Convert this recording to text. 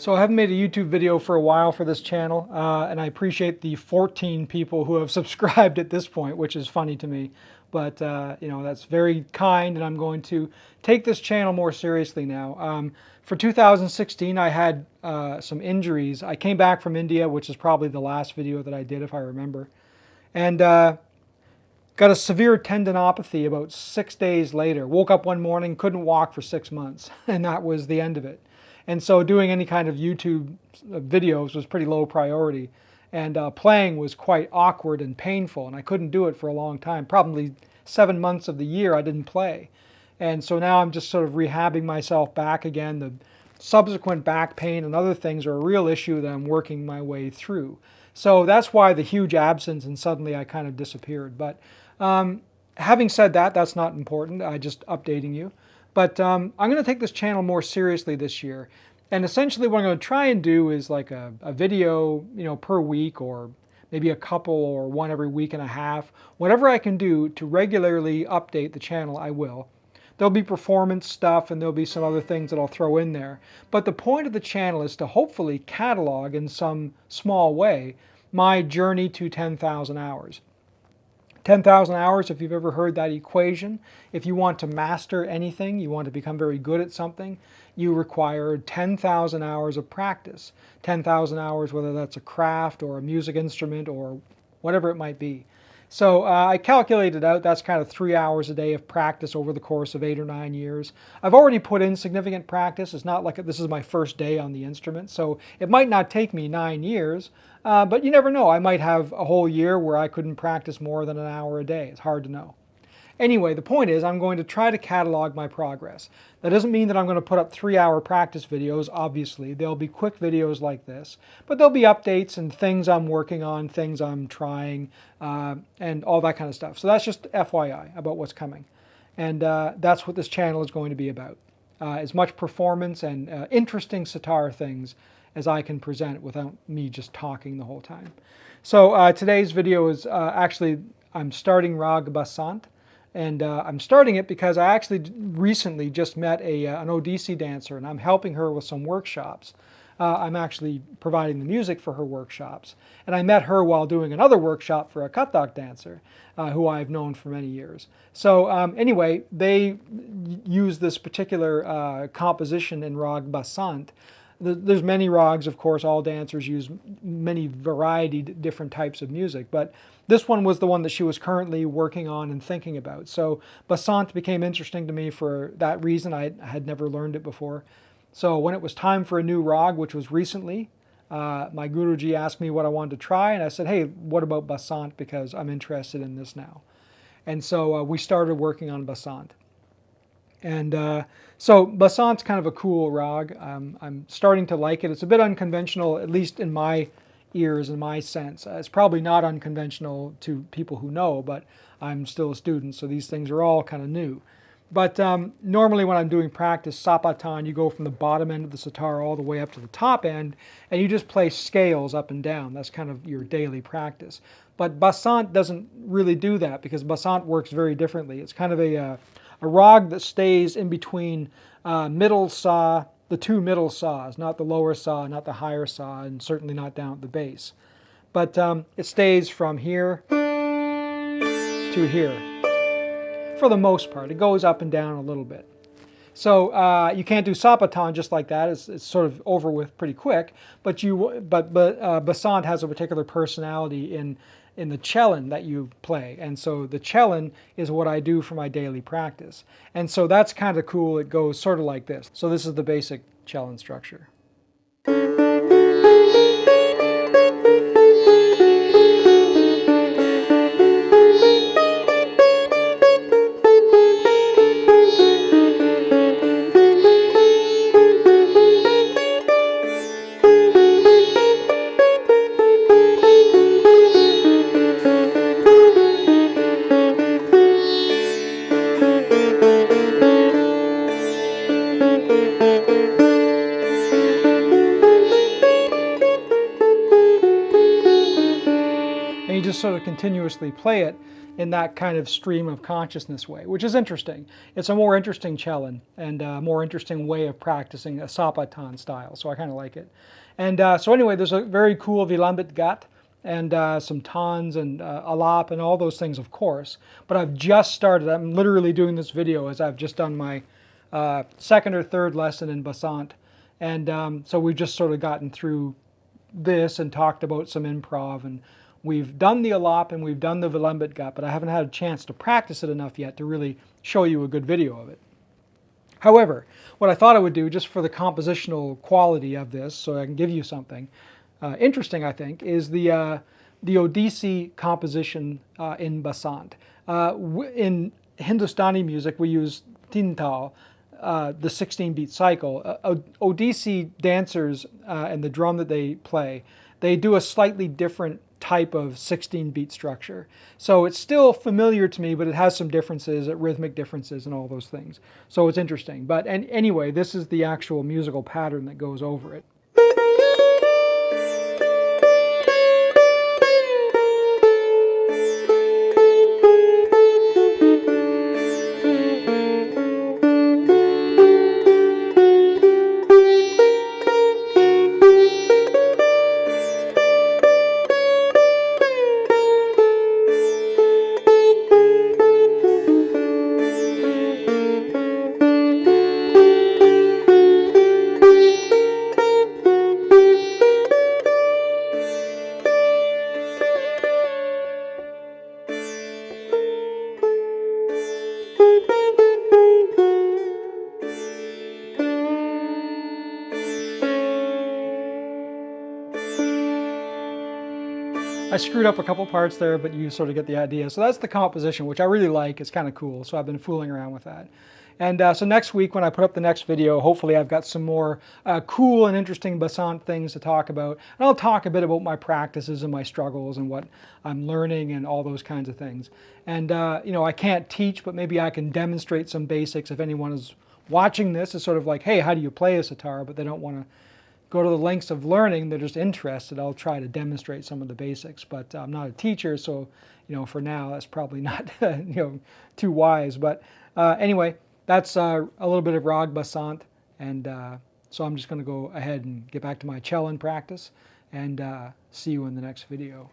So I haven't made a YouTube video for a while for this channel, and I appreciate the 14 people who have subscribed at this point, which is funny to me. But you know, that's very kind, and I'm going to take this channel more seriously now. For 2016, I had some injuries. I came back from India, which is probably the last video that I did, if I remember, and got a severe tendinopathy about 6 days later. Woke up one morning, couldn't walk for 6 months, and that was the end of it. And so doing any kind of YouTube videos was pretty low priority. And playing was quite awkward and painful, and I couldn't do it for a long time. Probably 7 months of the year I didn't play. And so now I'm just sort of rehabbing myself back again. The subsequent back pain and other things are a real issue that I'm working my way through. So that's why the huge absence, and suddenly I kind of disappeared. But having said that, that's not important. I'm just updating you. But I'm going to take this channel more seriously this year. And essentially what I'm going to try and do is like a video, you know, per week, or maybe a couple, or one every week and a half. Whatever I can do to regularly update the channel, I will. There'll be performance stuff, and there'll be some other things that I'll throw in there. But the point of the channel is to hopefully catalog in some small way my journey to 10,000 hours. 10,000 hours, if you've ever heard that equation, if you want to master anything, you want to become very good at something, you require 10,000 hours of practice. 10,000 hours, whether that's a craft or a music instrument or whatever it might be. So I calculated out that's kind of 3 hours a day of practice over the course of 8 or 9 years. I've already put in significant practice. It's not like this is my first day on the instrument, so it might not take me 9 years, but you never know. I might have a whole year where I couldn't practice more than an hour a day. It's hard to know. Anyway, the point is I'm going to try to catalog my progress. That doesn't mean that I'm going to put up 3-hour practice videos, obviously. There'll be quick videos like this, but there'll be updates and things I'm working on, things I'm trying, and all that kind of stuff. So that's just FYI about what's coming. And that's what this channel is going to be about. As much performance and interesting sitar things as I can present without me just talking the whole time. So today's video is actually, I'm starting Raag Basant. And I'm starting it because I actually recently just met an Odissi dancer, and I'm helping her with some workshops. I'm actually providing the music for her workshops. And I met her while doing another workshop for a Kathak dancer, who I've known for many years. So anyway, they use this particular composition in Raag Basant. There's many rags, of course. All dancers use many different types of music, but this one was the one that she was currently working on and thinking about. So Basant became interesting to me for that reason. I had never learned it before. So when it was time for a new rag, which was recently, my Guruji asked me what I wanted to try, and I said, hey, what about Basant, because I'm interested in this now. And so we started working on Basant. And so Basant's kind of a cool rag. I'm starting to like it. It's a bit unconventional, at least in my ears and my sense. It's probably not unconventional to people who know, but I'm still a student, so these things are all kind of new. But normally when I'm doing practice, sapatan, you go from the bottom end of the sitar all the way up to the top end, and you just play scales up and down. That's kind of your daily practice. But Basant doesn't really do that, because Basant works very differently. It's kind of a rag that stays in between middle saw, the two middle saws, not the lower saw, not the higher saw, and certainly not down at the base. But it stays from here to here for the most part. It goes up and down a little bit. So you can't do sapatan just like that. It's sort of over with pretty quick. But Basant has a particular personality in the chelin that you play. And so the chelin is what I do for my daily practice. And so that's kind of cool. It goes sort of like this. So this is the basic chelin structure. sort of continuously play it in that kind of stream of consciousness way, which is interesting. It's a more interesting chelin and a more interesting way of practicing a sapatan style, so I kind of like it. And so anyway, there's a very cool vilambit gat and some tons and alap and all those things, of course. But I've just started. I'm literally doing this video as I've just done my second or third lesson in Basant. And so we've just sort of gotten through this and talked about some improv, and we've done the alap and we've done the vilambit gat, but I haven't had a chance to practice it enough yet to really show you a good video of it. However, what I thought I would do, just for the compositional quality of this, so I can give you something interesting, I think, is the Odissi composition in Basant. In Hindustani music, we use tintal, the 16-beat cycle. Odissi dancers and the drum that they play, they do a slightly different type of 16-beat structure. So it's still familiar to me, but it has some differences, rhythmic differences and all those things. So it's interesting. But anyway, this is the actual musical pattern that goes over it. I screwed up a couple parts there, but you sort of get the idea. So that's the composition, which I really like. It's kind of cool. So I've been fooling around with that. And so next week when I put up the next video, hopefully I've got some more cool and interesting Basant things to talk about. And I'll talk a bit about my practices and my struggles and what I'm learning and all those kinds of things. And you know, I can't teach, but maybe I can demonstrate some basics if anyone is watching this. It's sort of like, hey, how do you play a sitar? But they don't want to go to the lengths of learning, they're just interested. I'll try to demonstrate some of the basics, but I'm not a teacher, so you know, for now that's probably not you know, too wise. But anyway, that's a little bit of Raag Basant, and so I'm just going to go ahead and get back to my chelin practice, and see you in the next video.